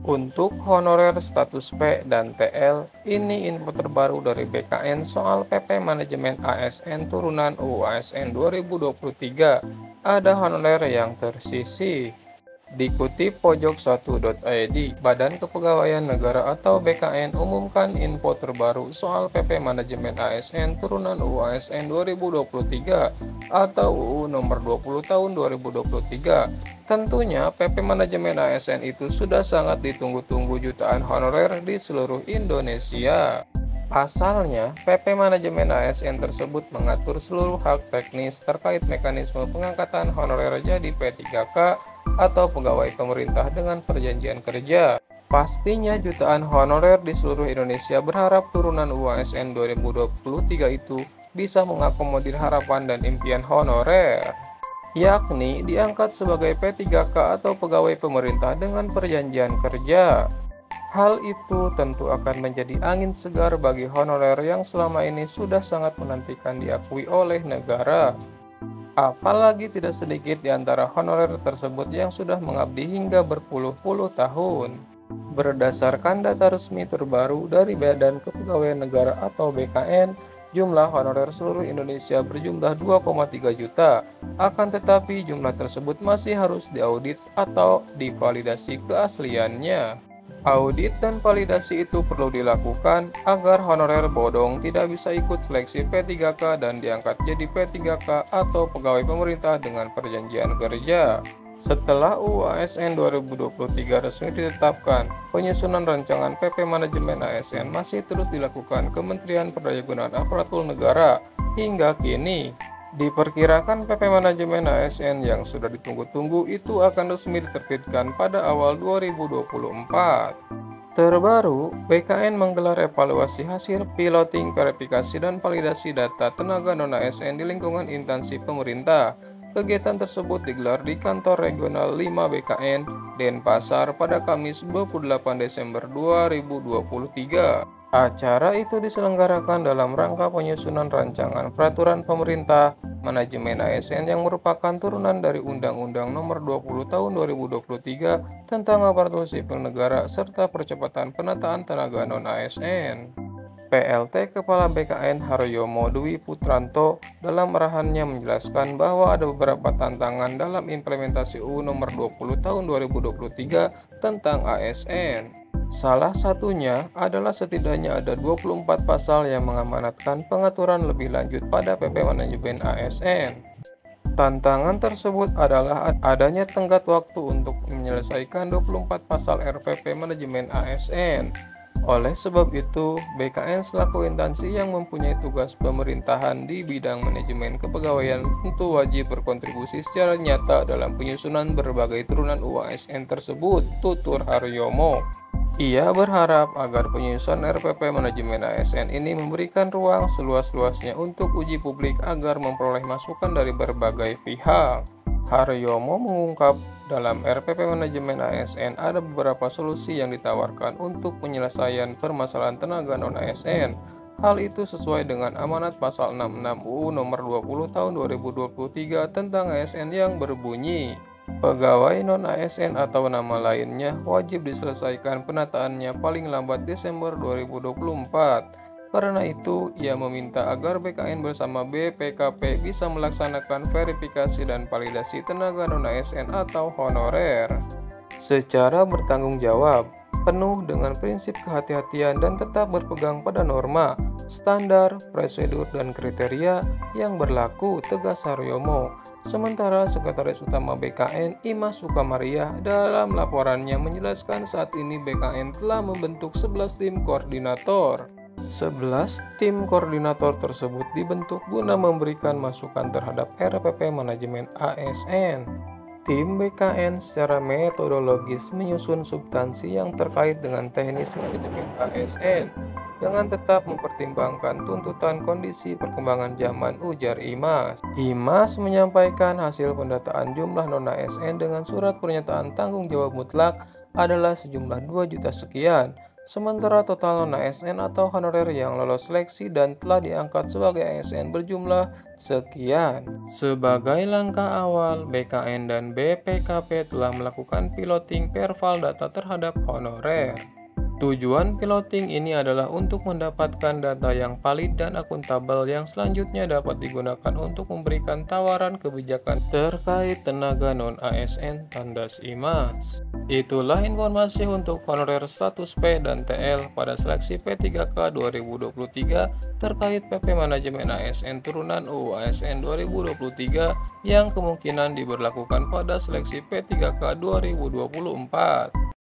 Untuk honorer status P dan TL, ini info terbaru dari BKN soal PP Manajemen ASN turunan UU ASN 2023. Ada honorer yang tersisih. Dikutip pojok1.id, Badan Kepegawaian Negara atau BKN umumkan info terbaru soal PP Manajemen ASN turunan UU ASN 2023 atau UU Nomor 20 Tahun 2023. Tentunya PP Manajemen ASN itu sudah sangat ditunggu-tunggu jutaan honorer di seluruh Indonesia. Pasalnya, PP Manajemen ASN tersebut mengatur seluruh hak teknis terkait mekanisme pengangkatan honorer jadi P3K atau pegawai pemerintah dengan perjanjian kerja. Pastinya jutaan honorer di seluruh Indonesia berharap turunan UU ASN 2023 itu bisa mengakomodir harapan dan impian honorer, yakni diangkat sebagai P3K atau pegawai pemerintah dengan perjanjian kerja. Hal itu tentu akan menjadi angin segar bagi honorer yang selama ini sudah sangat menantikan diakui oleh negara. Apalagi tidak sedikit di antara honorer tersebut yang sudah mengabdi hingga berpuluh-puluh tahun. Berdasarkan data resmi terbaru dari Badan Kepegawaian Negara atau BKN, jumlah honorer seluruh Indonesia berjumlah 2,3 juta. Akan tetapi jumlah tersebut masih harus diaudit atau divalidasi keasliannya. Audit dan validasi itu perlu dilakukan agar honorer bodong tidak bisa ikut seleksi P3K dan diangkat jadi P3K atau pegawai pemerintah dengan perjanjian kerja. Setelah UU ASN 2023 resmi ditetapkan, penyusunan rancangan PP Manajemen ASN masih terus dilakukan Kementerian Perdayagunaan Aparatur Negara. Hingga kini, diperkirakan PP Manajemen ASN yang sudah ditunggu-tunggu itu akan resmi diterbitkan pada awal 2024. Terbaru, BKN menggelar evaluasi hasil piloting, verifikasi, dan validasi data tenaga non-ASN di lingkungan instansi pemerintah. Kegiatan tersebut digelar di Kantor Regional 5 BKN, Denpasar pada Kamis 28 Desember 2023. Acara itu diselenggarakan dalam rangka penyusunan rancangan peraturan pemerintah manajemen ASN yang merupakan turunan dari Undang-Undang Nomor 20 Tahun 2023 tentang aparatur sipil negara serta percepatan penataan tenaga non-ASN. PLT Kepala BKN Haryomo Dwi Putranto dalam arahannya menjelaskan bahwa ada beberapa tantangan dalam implementasi UU Nomor 20 Tahun 2023 tentang ASN. Salah satunya adalah setidaknya ada 24 pasal yang mengamanatkan pengaturan lebih lanjut pada PP Manajemen ASN. Tantangan tersebut adalah adanya tenggat waktu untuk menyelesaikan 24 pasal RPP Manajemen ASN. Oleh sebab itu, BKN selaku instansi yang mempunyai tugas pemerintahan di bidang manajemen kepegawaian tentu wajib berkontribusi secara nyata dalam penyusunan berbagai turunan UU ASN tersebut, tutur Haryomo. Ia berharap agar penyusunan RPP Manajemen ASN ini memberikan ruang seluas-luasnya untuk uji publik agar memperoleh masukan dari berbagai pihak. Haryomo mengungkap dalam RPP Manajemen ASN ada beberapa solusi yang ditawarkan untuk penyelesaian permasalahan tenaga non-ASN. Hal itu sesuai dengan amanat pasal 66 UU Nomor 20 Tahun 2023 tentang ASN yang berbunyi, pegawai non-ASN atau nama lainnya wajib diselesaikan penataannya paling lambat Desember 2024. Karena itu, ia meminta agar BKN bersama BPKP bisa melaksanakan verifikasi dan validasi tenaga non-ASN atau honorer secara bertanggung jawab, penuh dengan prinsip kehati-hatian dan tetap berpegang pada norma, standar, prosedur, dan kriteria yang berlaku, tegas Haryomo. Sementara Sekretaris Utama BKN, Imas Sukamaria, dalam laporannya menjelaskan saat ini BKN telah membentuk 11 tim koordinator. 11 tim koordinator tersebut dibentuk guna memberikan masukan terhadap RPP Manajemen ASN. Tim BKN secara metodologis menyusun substansi yang terkait dengan teknis manajemen ASN dengan tetap mempertimbangkan tuntutan kondisi perkembangan zaman, ujar Imas. Imas menyampaikan hasil pendataan jumlah non-ASN dengan surat pernyataan tanggung jawab mutlak adalah sejumlah 2 juta sekian. Sementara total non-ASN atau honorer yang lolos seleksi dan telah diangkat sebagai ASN berjumlah sekian. Sebagai langkah awal, BKN dan BPKP telah melakukan piloting perval data terhadap honorer. Tujuan piloting ini adalah untuk mendapatkan data yang valid dan akuntabel yang selanjutnya dapat digunakan untuk memberikan tawaran kebijakan terkait tenaga non-ASN Tandas IMAS. Itulah informasi untuk honorer status P dan TL pada seleksi P3K 2023 terkait PP Manajemen ASN turunan UU ASN 2023 yang kemungkinan diberlakukan pada seleksi P3K 2024.